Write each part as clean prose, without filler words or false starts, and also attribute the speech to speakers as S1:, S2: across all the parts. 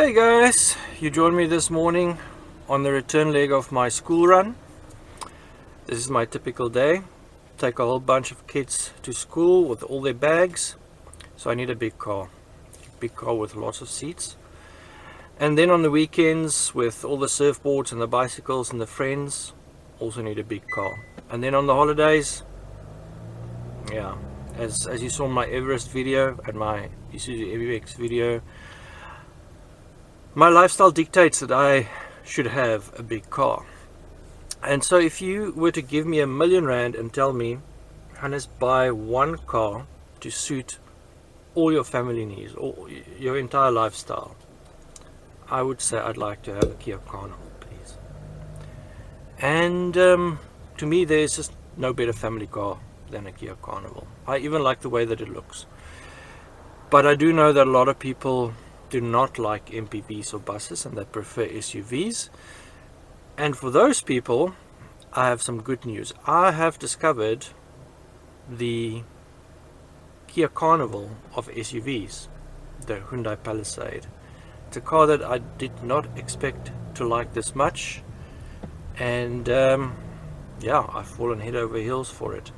S1: Hey guys, you joined me this morning on the return leg of my school run. This is my typical day. Take a whole bunch of kids to school with all their bags. So I need a big car with lots of seats. And then on the weekends with all the surfboards and the bicycles and the friends, also need a big car. And then on the holidays, yeah, as you saw in my Everest video and my Isuzu MX video, my lifestyle dictates that I should have a big car. And so if you were to give me R1 million and tell me, Hannes, buy one car to suit all your family needs, or your entire lifestyle, I would say I'd like to have a Kia Carnival, please. And to me, there's just no better family car than a Kia Carnival. I even like the way that it looks. But I do know that a lot of people do not like MPVs or buses and they prefer SUVs. And for those people, I have some good news. I have discovered the Kia Carnival of SUVs, the Hyundai Palisade. It's a car that I did not expect to like this much, and yeah, I've fallen head over heels for it.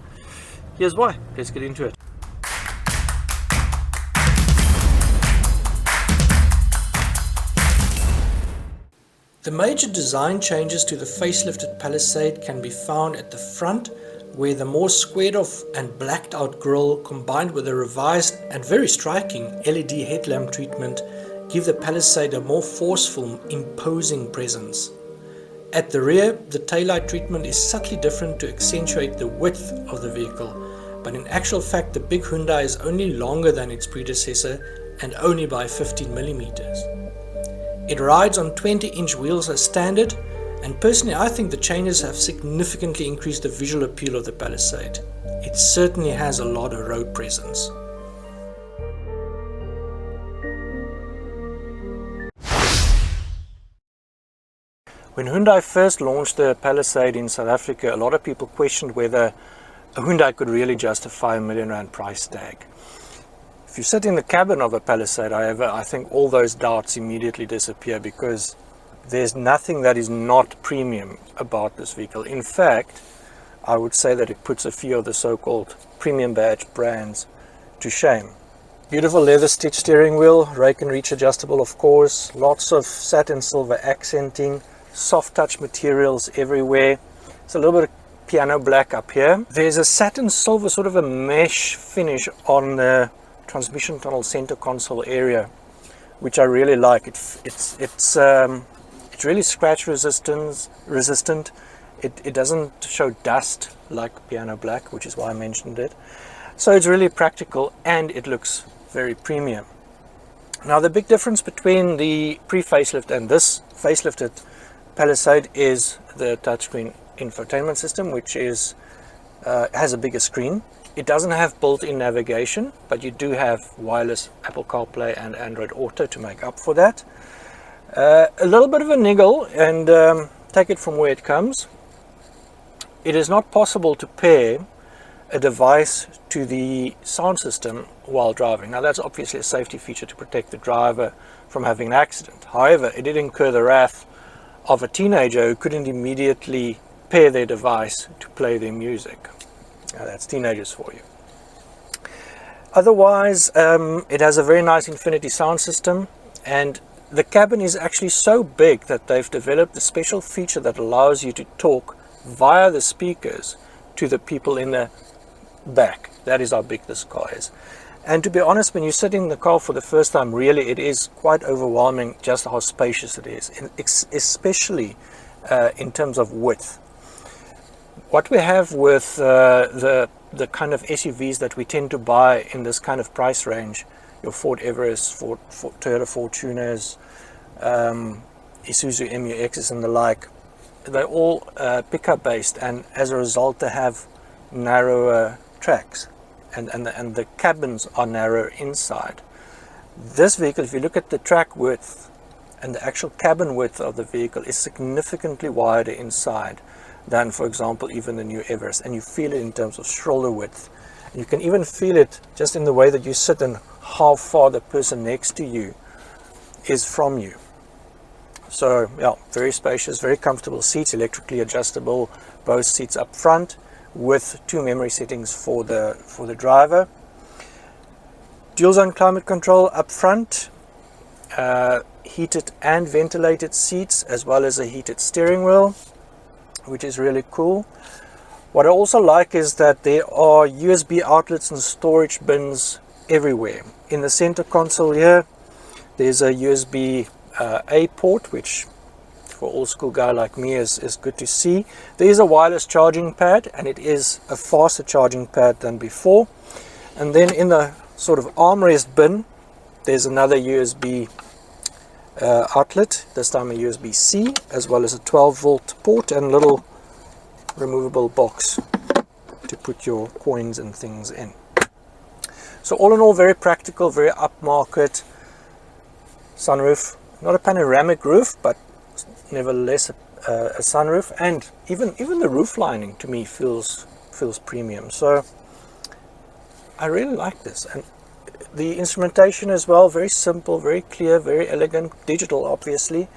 S1: Here's why. Let's get into it. The major design changes to the facelifted Palisade can be found at the front, where the more squared off and blacked out grille combined with a revised and very striking LED headlamp treatment give the Palisade a more forceful, imposing presence. At the rear, the taillight treatment is subtly different to accentuate the width of the vehicle, but in actual fact the big Hyundai is only longer than its predecessor and only by 15 millimeters. It rides on 20-inch wheels as standard, and personally I think the changes have significantly increased the visual appeal of the Palisade. It certainly has a lot of road presence. When Hyundai first launched the Palisade in South Africa, a lot of people questioned whether a Hyundai could really justify R1 million price tag. If you sit in the cabin of a Palisade, however, I think all those doubts immediately disappear, because there's nothing that is not premium about this vehicle. In fact, I would say that it puts a few of the so-called premium badge brands to shame. Beautiful leather stitched steering wheel, rake and reach adjustable of course, lots of satin silver accenting, soft touch materials everywhere. It's a little bit of piano black up here. There's a satin silver, sort of a mesh finish on the transmission tunnel center console area, which I really like. It's really scratch resistant. It doesn't show dust like piano black, which is why I mentioned it. So it's really practical and it looks very premium. Now the big difference between the pre-facelift and this facelifted Palisade is the touchscreen infotainment system, which is has a bigger screen. It doesn't have built-in navigation, but you do have wireless Apple CarPlay and Android Auto to make up for that. A little bit of a niggle, and take it from where it comes. It is not possible to pair a device to the sound system while driving. Now that's obviously a safety feature to protect the driver from having an accident. However, it did incur the wrath of a teenager who couldn't immediately pair their device to play their music. Now that's teenagers for you. Otherwise, it has a very nice infinity sound system, and the cabin is actually so big that they've developed a special feature that allows you to talk via the speakers to the people in the back. That is how big this car is. And to be honest, when you sit in the car for the first time, really it is quite overwhelming just how spacious it is, especially in terms of width. What we have with the kind of SUVs that we tend to buy in this kind of price range, your Ford Everest, Toyota Fortuners, Isuzu MU-X's and the like, they're all pickup based, and as a result they have narrower tracks, and the cabins are narrower inside. This vehicle, if you look at the track width and the actual cabin width of the vehicle, is significantly wider inside than, for example, even the new Everest, and you feel it in terms of shoulder width. You can even feel it just in the way that you sit and how far the person next to you is from you. So yeah, very spacious, very comfortable seats, electrically adjustable, both seats up front with 2 memory settings for the driver. Dual zone climate control up front, heated and ventilated seats, as well as a heated steering wheel, which is really cool. What I also like is that there are USB outlets and storage bins everywhere. In the center console here, there's a USB A port, which for old school guy like me is good to see. There is a wireless charging pad, and it is a faster charging pad than before. And then in the sort of armrest bin, there's another USB outlet, this time a USB-C, as well as a 12-volt port and a little removable box to put your coins and things in. So all in all, very practical, very upmarket sunroof. Not a panoramic roof, but nevertheless a sunroof, and even the roof lining to me feels premium. So I really like this, and the instrumentation as well, very simple, very clear, very elegant, digital obviously,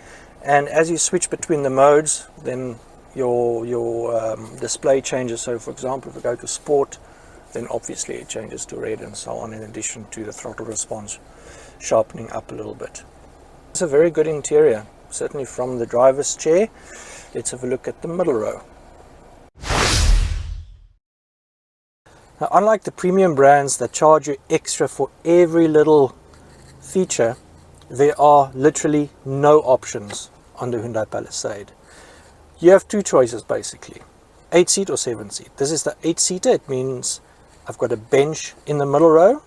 S1: and as you switch between the modes, then your display changes. So for example, if we go to sport, then obviously it changes to red and so on, in addition to the throttle response sharpening up a little bit. It's a very good interior, certainly from the driver's chair. Let's have a look at the middle row. Now, unlike the premium brands that charge you extra for every little feature, there are literally no options on the Hyundai Palisade. You have 2 choices basically, 8-seat or 7-seat. This is the 8-seater. It means I've got a bench in the middle row.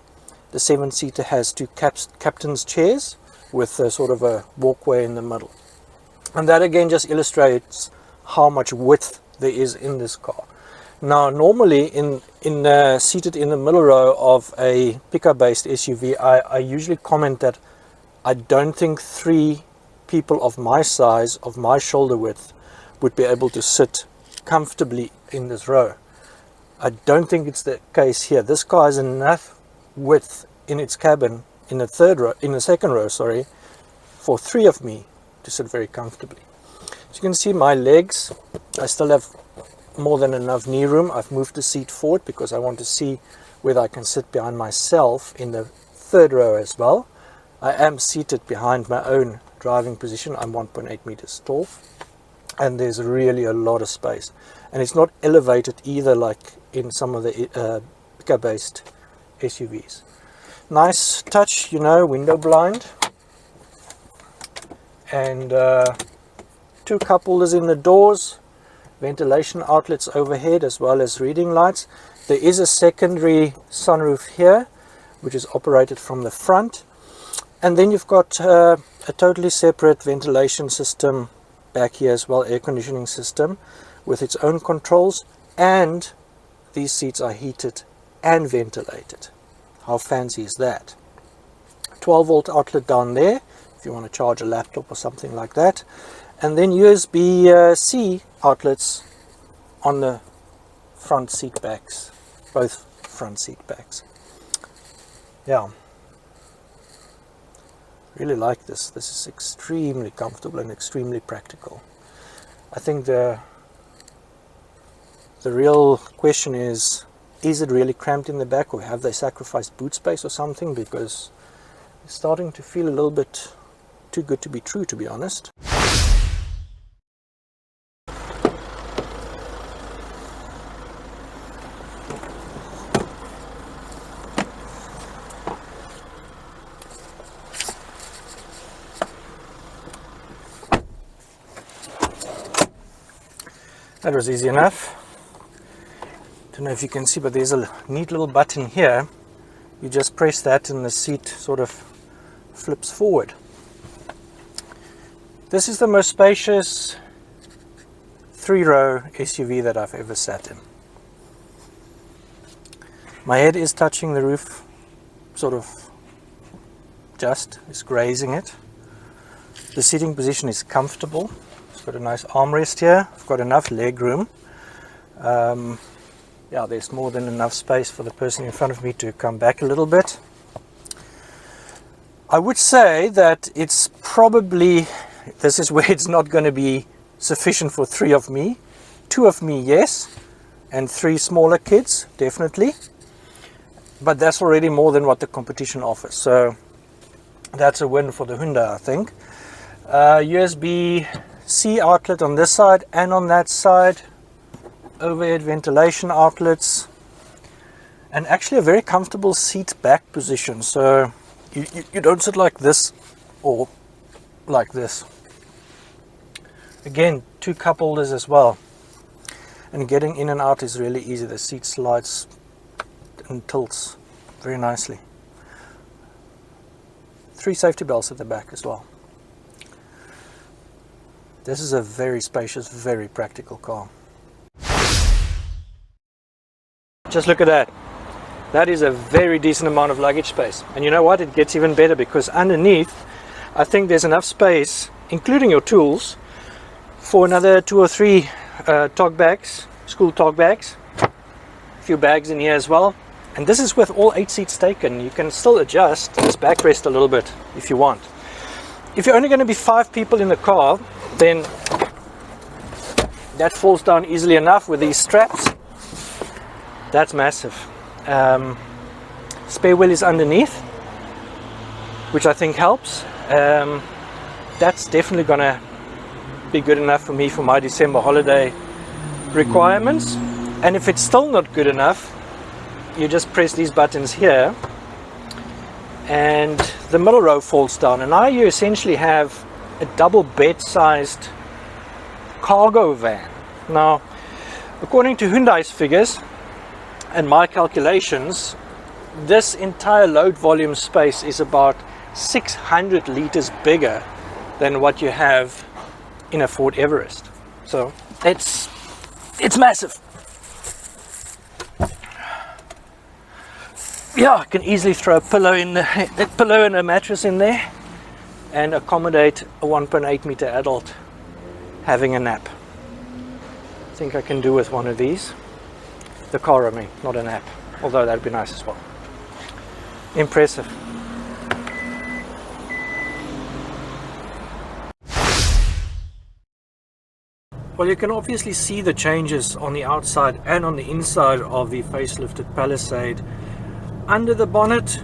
S1: The 7-seater has 2 captain's chairs with a sort of a walkway in the middle. And that again just illustrates how much width there is in this car. Now, normally seated in the middle row of a pickup-based SUV, I usually comment that I don't think 3 people of my size, of my shoulder width, would be able to sit comfortably in this row. I don't think it's the case here. This car has enough width in its cabin in the second row, sorry, for 3 of me to sit very comfortably. So you can see my legs, I still have more than enough knee room. I've moved the seat forward because I want to see whether I can sit behind myself in the 3rd row as well. I am seated behind my own driving position. I'm 1.8 meters tall, and there's really a lot of space, and it's not elevated either like in some of the pickup-based SUVs. Nice touch, window blind, and 2 cup holders in the doors, ventilation outlets overhead, as well as reading lights. There is a secondary sunroof here, which is operated from the front, and then you've got a totally separate ventilation system back here as well, air conditioning system with its own controls, and these seats are heated and ventilated. How fancy is that? 12-volt outlet down there if you want to charge a laptop or something like that, and then USB-C outlets on the front seat backs, both front seat backs. Yeah, really like this. This is extremely comfortable and extremely practical. I think the real question is it really cramped in the back, or have they sacrificed boot space or something? Because it's starting to feel a little bit too good to be true, to be honest. That was easy enough. Don't know if you can see, but there's a neat little button here. You just press that and the seat sort of flips forward. This is the most spacious 3-row SUV that I've ever sat in. My head is touching the roof, sort of is grazing it. The seating position is comfortable. It's got a nice armrest here. I've got enough leg room. Yeah, there's more than enough space for the person in front of me to come back a little bit. I would say that it's probably, this is where it's not going to be sufficient for 3 of me. 2 of me, yes, and 3 smaller kids, definitely. But that's already more than what the competition offers. So that's a win for the Hyundai, I think. USB-C outlet on this side and on that side. Overhead ventilation outlets. And actually a very comfortable seat back position. So you don't sit like this or like this. Again, 2 cup holders as well. And getting in and out is really easy. The seat slides and tilts very nicely. 3 safety belts at the back as well. This is a very spacious, very practical car. Just look at that. That is a very decent amount of luggage space. And you know what? It gets even better because underneath, I think there's enough space, including your tools, for another 2 or 3 tog bags, school tog bags. A few bags in here as well. And this is with all 8 seats taken. You can still adjust this backrest a little bit if you want. If you're only going to be 5 people in the car, then that falls down easily enough with these straps. That's massive. Spare wheel is underneath, which I think helps. That's definitely gonna be good enough for me for my December holiday requirements. And if it's still not good enough, you just press these buttons here and the middle row falls down, and now you essentially have a double bed sized cargo van. Now, according to Hyundai's figures and my calculations, this entire load volume space is about 600 liters bigger than what you have in a Ford Everest. So it's massive. Yeah, I can easily throw a pillow in a pillow and a mattress in there and accommodate a 1.8 meter adult having a nap. I think I can do with one of these. The car, I mean, not a nap, although that'd be nice as well. Impressive. Well, you can obviously see the changes on the outside and on the inside of the facelifted Palisade. Under the bonnet,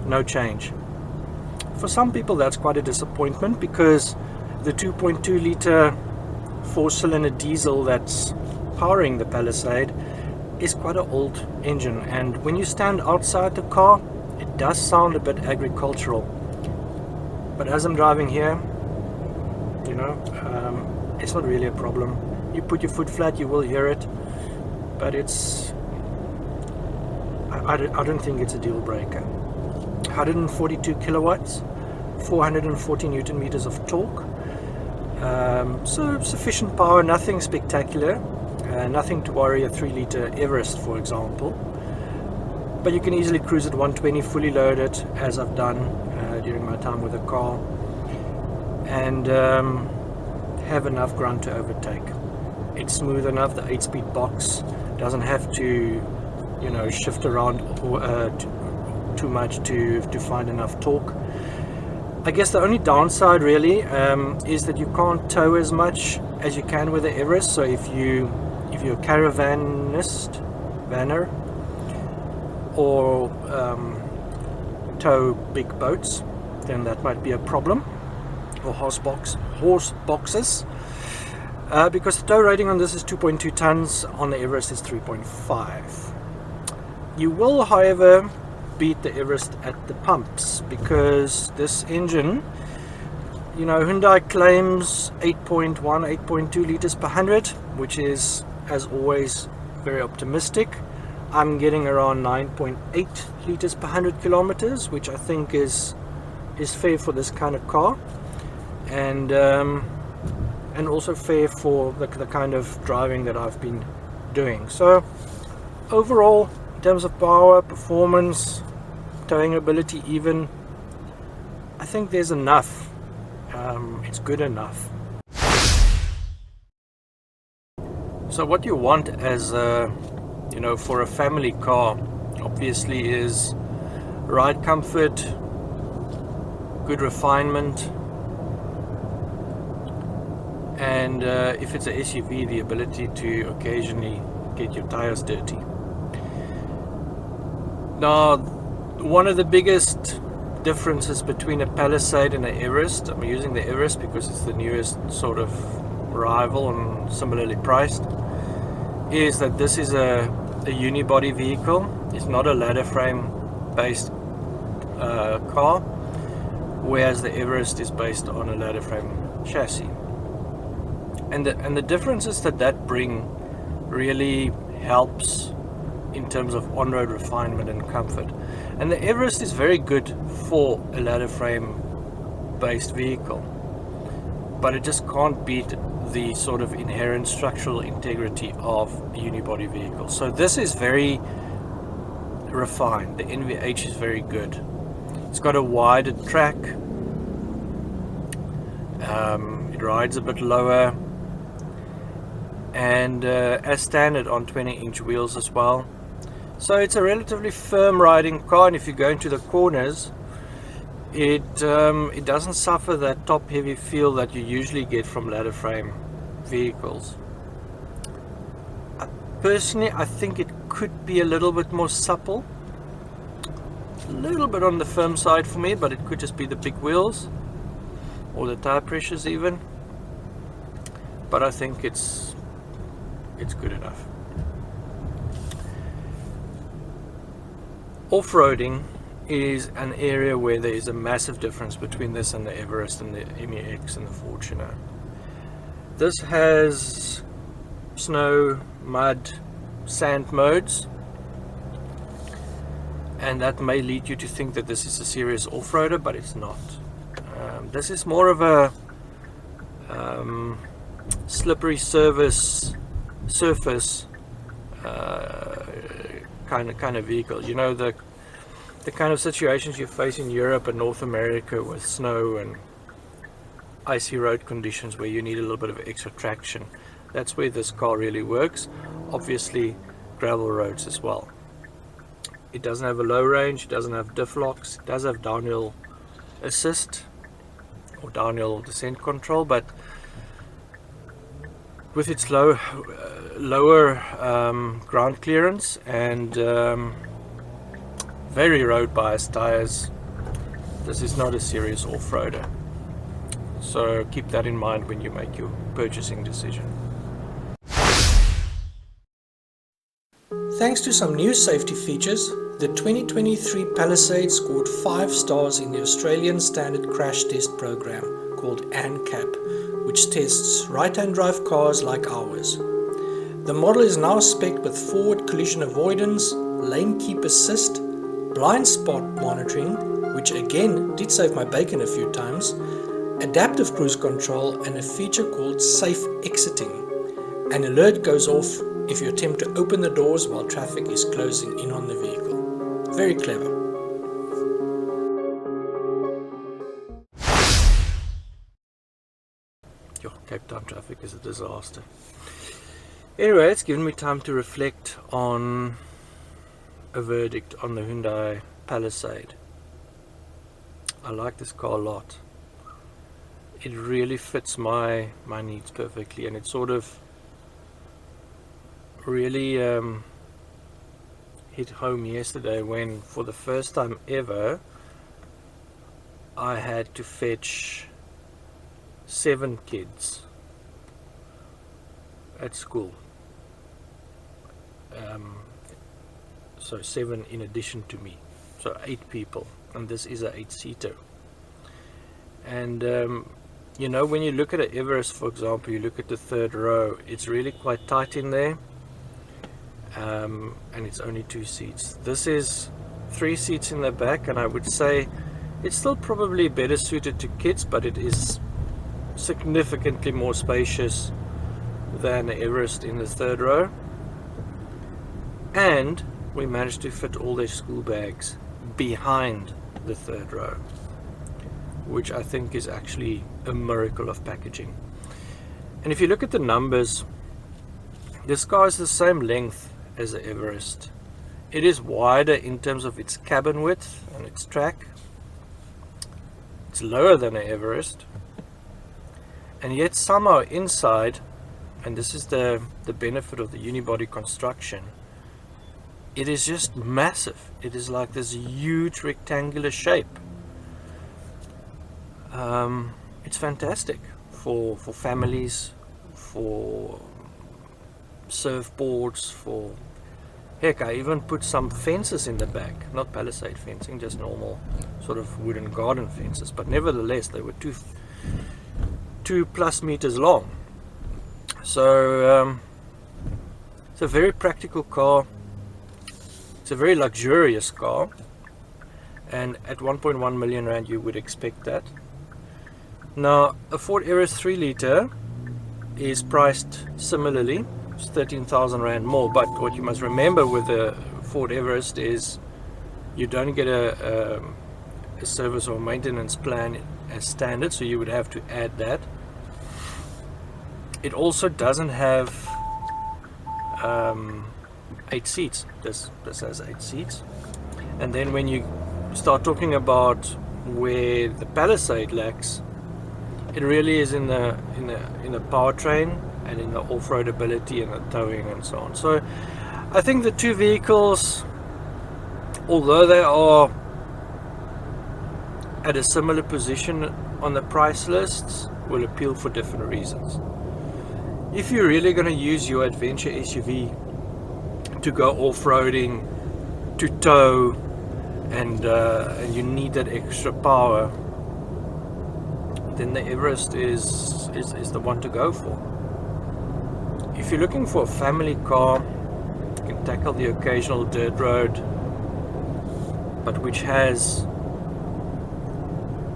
S1: no change. For some people that's quite a disappointment because the 2.2 litre 4-cylinder diesel that's powering the Palisade is quite an old engine, and when you stand outside the car it does sound a bit agricultural, but as I'm driving here, you know, it's not really a problem. You put your foot flat, you will hear it, but it's I don't think it's a deal breaker. 142 kilowatts, 440 newton meters of torque, so sufficient power, nothing spectacular, nothing to worry a 3 litre Everest, for example. But you can easily cruise at 120 fully loaded, as I've done during my time with the car, and have enough ground to overtake. It's smooth enough. The 8-speed box doesn't have to, you know, shift around too much to find enough torque. I guess the only downside really is that you can't tow as much as you can with the Everest. So if you're a vanner, or tow big boats, then that might be a problem, or horse boxes, because the tow rating on this is 2.2 tons, on the Everest is 3.5. You will, however, beat the Everest at the pumps, because this engine, you know, Hyundai claims 8.2 liters per 100, which is, as always, very optimistic. I'm getting around 9.8 liters per 100 kilometers, which I think is fair for this kind of car, and also fair for the kind of driving that I've been doing. So overall, in terms of power, performance, towing ability even, I think there's enough. It's good enough. So what you want as a, you know, for a family car, obviously, is ride comfort, good refinement, and if it's an SUV, the ability to occasionally get your tires dirty. Now, one of the biggest differences between a Palisade and an Everest, I'm using the Everest because it's the newest sort of rival and similarly priced, is that this is a unibody vehicle. It's not a ladder frame based car, whereas the Everest is based on a ladder frame chassis. And the differences that bring really helps in terms of on-road refinement and comfort. And the Everest is very good for a ladder frame based vehicle, but it just can't beat the sort of inherent structural integrity of a unibody vehicle. So this is very refined. The NVH is very good. It's got a wider track. It rides a bit lower, and as standard on 20-inch wheels as well. So it's a relatively firm riding car, and if you go into the corners, it doesn't suffer that top heavy feel that you usually get from ladder frame vehicles. Personally, I think it could be a little bit more supple, a little bit on the firm side for me, but it could just be the big wheels or the tire pressures even. But I think it's good enough. Off-roading is an area where there is a massive difference between this and the Everest and the MEX and the Fortuner. This has snow, mud, sand modes, and that may lead you to think that this is a serious off-roader, but it's not. This is more of a slippery surface kind of vehicle. You know, the kind of situations you face in Europe and North America with snow and icy road conditions where you need a little bit of extra traction. That's where this car really works. Obviously gravel roads as well. It doesn't have a low range, it doesn't have diff locks, it does have downhill assist or downhill descent control, but with its lower ground clearance and very road biased tires, this is not a serious off-roader. So keep that in mind when you make your purchasing decision. Thanks to some new safety features, the 2023 Palisade scored 5 stars in the Australian Standard Crash Test Program called ANCAP, which tests right-hand drive cars like ours. The model is now spec'd with forward collision avoidance, lane keep assist, blind spot monitoring, which again did save my bacon a few times, adaptive cruise control, and a feature called safe exiting. An alert goes off if you attempt to open the doors while traffic is closing in on the vehicle. Very clever. Cape Town traffic is a disaster. Anyway, it's given me time to reflect on a verdict on the Hyundai Palisade. I like this car a lot. It really fits my needs perfectly, and it sort of really hit home yesterday when, for the first time ever, I had to fetch 7 kids at school. So 7 in addition to me, so 8 people, and this is a 8-seater. And you know, when you look at an Everest, for example, you look at the third row, it's really quite tight in there, and it's only 2 seats. This is 3 seats in the back, and I would say it's still probably better suited to kids, but it is significantly more spacious than the Everest in the third row. And we managed to fit all their school bags behind the third row, which I think is actually a miracle of packaging. And if you look at the numbers, this car is the same length as the Everest. It is wider in terms of its cabin width and its track. It's It's lower than an Everest, and yet somehow inside, and this is the benefit of the unibody construction, it is just massive. It is like this huge rectangular shape. It's fantastic for families, for surfboards, for heck, I even put some fences in the back, not Palisade fencing, just normal sort of wooden garden fences, but nevertheless they were 2+ meters long. So it's a very practical car. It's a very luxurious car, and at 1.1 million rand you would expect that. Now a Ford Everest 3 liter is priced similarly. It's 13,000 rand more, but what you must remember with the Ford Everest is you don't get a service or maintenance plan as standard, so you would have to add that. It also doesn't have 8 seats. This has 8 seats. And then when you start talking about where the Palisade lacks, it really is in the powertrain and in the off-road ability and the towing and so on. So I think the two vehicles, although they are at a similar position on the price lists, will appeal for different reasons. If you're really going to use your adventure SUV to go off-roading, to tow, and you need that extra power, then the Everest is the one to go for. If you're looking for a family car, you can tackle the occasional dirt road, but which has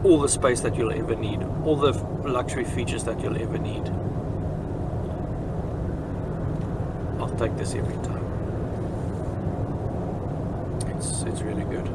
S1: all the space that you'll ever need, all the luxury features that you'll ever need, I'll take this every time. It's really good.